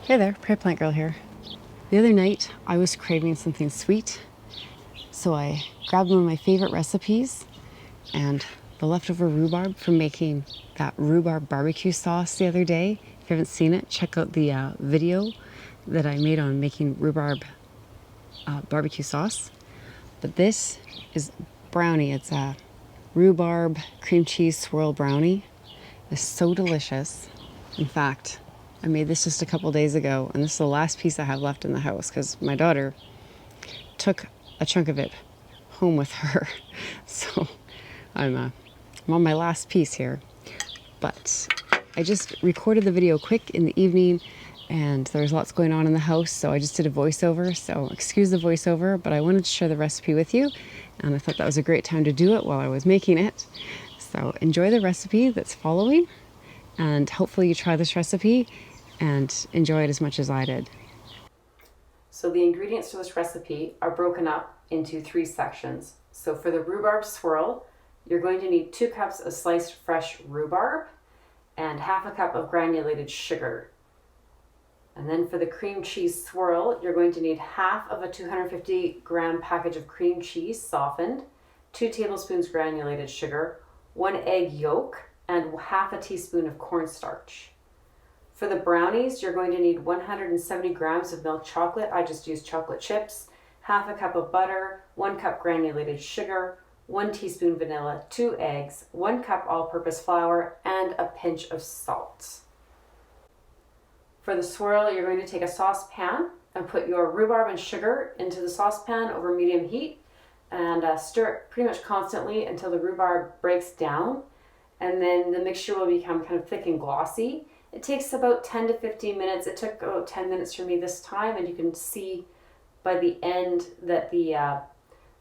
Hey there, Prairie Plant Girl here. The other night I was craving something sweet, so I grabbed one of my favorite recipes and the leftover rhubarb from making that rhubarb barbecue sauce the other day. If you haven't seen it, check out the video that I made on making rhubarb barbecue sauce. But this is brownie. It's a rhubarb cream cheese swirl brownie. It's so delicious. In fact, I made this just a couple days ago, and this is the last piece I have left in the house because my daughter took a chunk of it home with her. So I'm on my last piece here. But I just recorded the video quick in the evening, and there's lots going on in the house, so I just did a voiceover. So excuse the voiceover, but I wanted to share the recipe with you, and I thought that was a great time to do it while I was making it. So enjoy the recipe that's following, and hopefully you try this recipe and enjoy it as much as I did. So the ingredients for this recipe are broken up into 3 sections. So for the rhubarb swirl, you're going to need 2 cups of sliced fresh rhubarb and half a cup of granulated sugar. And then for the cream cheese swirl, you're going to need half of a 250 gram package of cream cheese softened, 2 tablespoons granulated sugar, 1 egg yolk, and half a teaspoon of cornstarch. For the brownies, you're going to need 170 grams of milk chocolate. I just used chocolate chips, half a cup of butter, 1 cup granulated sugar, 1 teaspoon vanilla, 2 eggs, 1 cup all-purpose flour, and a pinch of salt. For the swirl, you're going to take a saucepan and put your rhubarb and sugar into the saucepan over medium heat and stir it pretty much constantly until the rhubarb breaks down, and then the mixture will become kind of thick and glossy. It takes about 10 to 15 minutes. It took about 10 minutes for me this time, and you can see by the end that the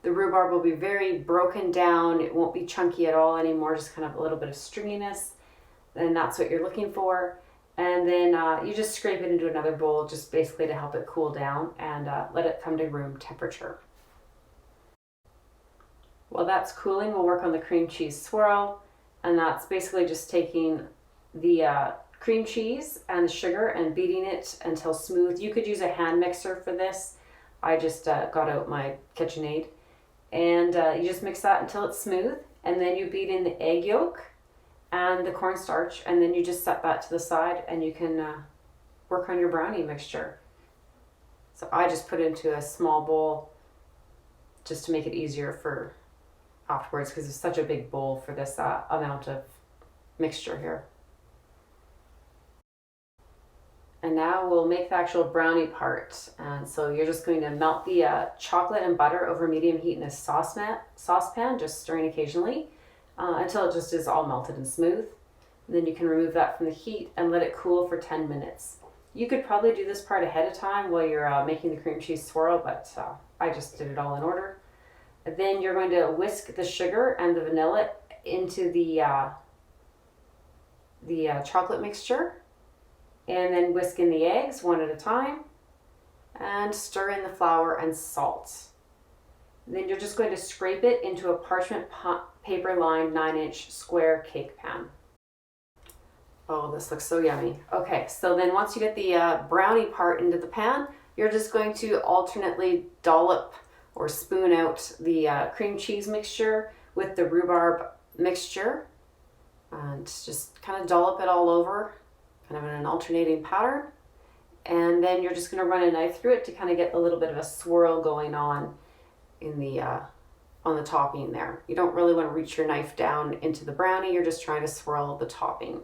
rhubarb will be very broken down. It won't be chunky at all anymore, just kind of a little bit of stringiness, and that's what you're looking for. And then you just scrape it into another bowl, just basically to help it cool down, and let it come to room temperature. While that's cooling, we'll work on the cream cheese swirl, and that's basically just taking the cream cheese and the sugar and beating it until smooth. You could use a hand mixer for this. I just got out my KitchenAid, and you just mix that until it's smooth, and then you beat in the egg yolk and the cornstarch, and then you just set that to the side, and you can work on your brownie mixture. So I just put it into a small bowl just to make it easier for afterwards, because it's such a big bowl for this amount of mixture here. And now we'll make the actual brownie part. And so you're just going to melt the chocolate and butter over medium heat in a saucepan, just stirring occasionally until it just is all melted and smooth. And then you can remove that from the heat and let it cool for 10 minutes. You could probably do this part ahead of time while you're making the cream cheese swirl, but I just did it all in order. And then you're going to whisk the sugar and the vanilla into the chocolate mixture, and then whisk in the eggs one at a time, and stir in the flour and salt. Then you're just going to scrape it into a parchment paper lined 9-inch square cake pan. Oh, this looks so yummy. Okay, so then once you get the brownie part into the pan, you're just going to alternately dollop or spoon out the cream cheese mixture with the rhubarb mixture, and just kind of dollop it all over, kind of in an alternating pattern. And then you're just going to run a knife through it to kind of get a little bit of a swirl going on in the on the topping there. You don't really want to reach your knife down into the brownie. You're just trying to swirl the topping.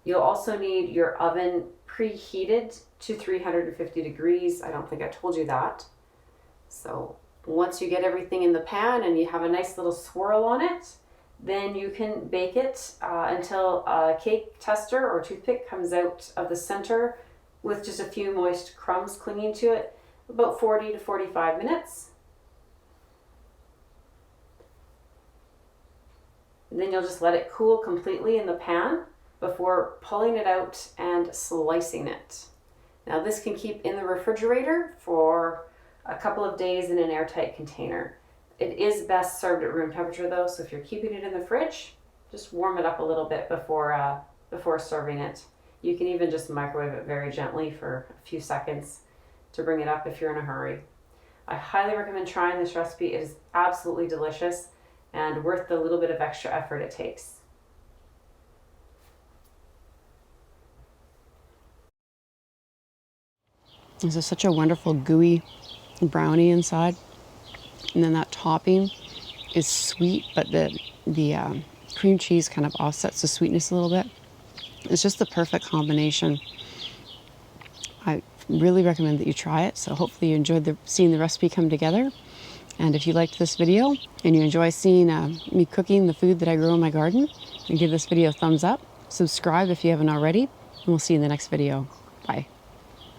You'll also need your oven preheated to 350 degrees. I don't think I told you that. So once you get everything in the pan and you have a nice little swirl on it, then you can bake it until a cake tester or toothpick comes out of the center with just a few moist crumbs clinging to it, about 40 to 45 minutes. And then you'll just let it cool completely in the pan before pulling it out and slicing it. Now this can keep in the refrigerator for a couple of days in an airtight container. It is best served at room temperature though, so if you're keeping it in the fridge, just warm it up a little bit before serving it. You can even just microwave it very gently for a few seconds to bring it up if you're in a hurry. I highly recommend trying this recipe. It is absolutely delicious and worth the little bit of extra effort it takes. This is such a wonderful gooey brownie inside. And then that topping is sweet, but the cream cheese kind of offsets the sweetness a little bit. It's just the perfect combination. I really recommend that you try it. So hopefully you enjoyed seeing the recipe come together. And if you liked this video and you enjoy seeing me cooking the food that I grow in my garden, then give this video a thumbs up. Subscribe if you haven't already, and we'll see you in the next video. Bye.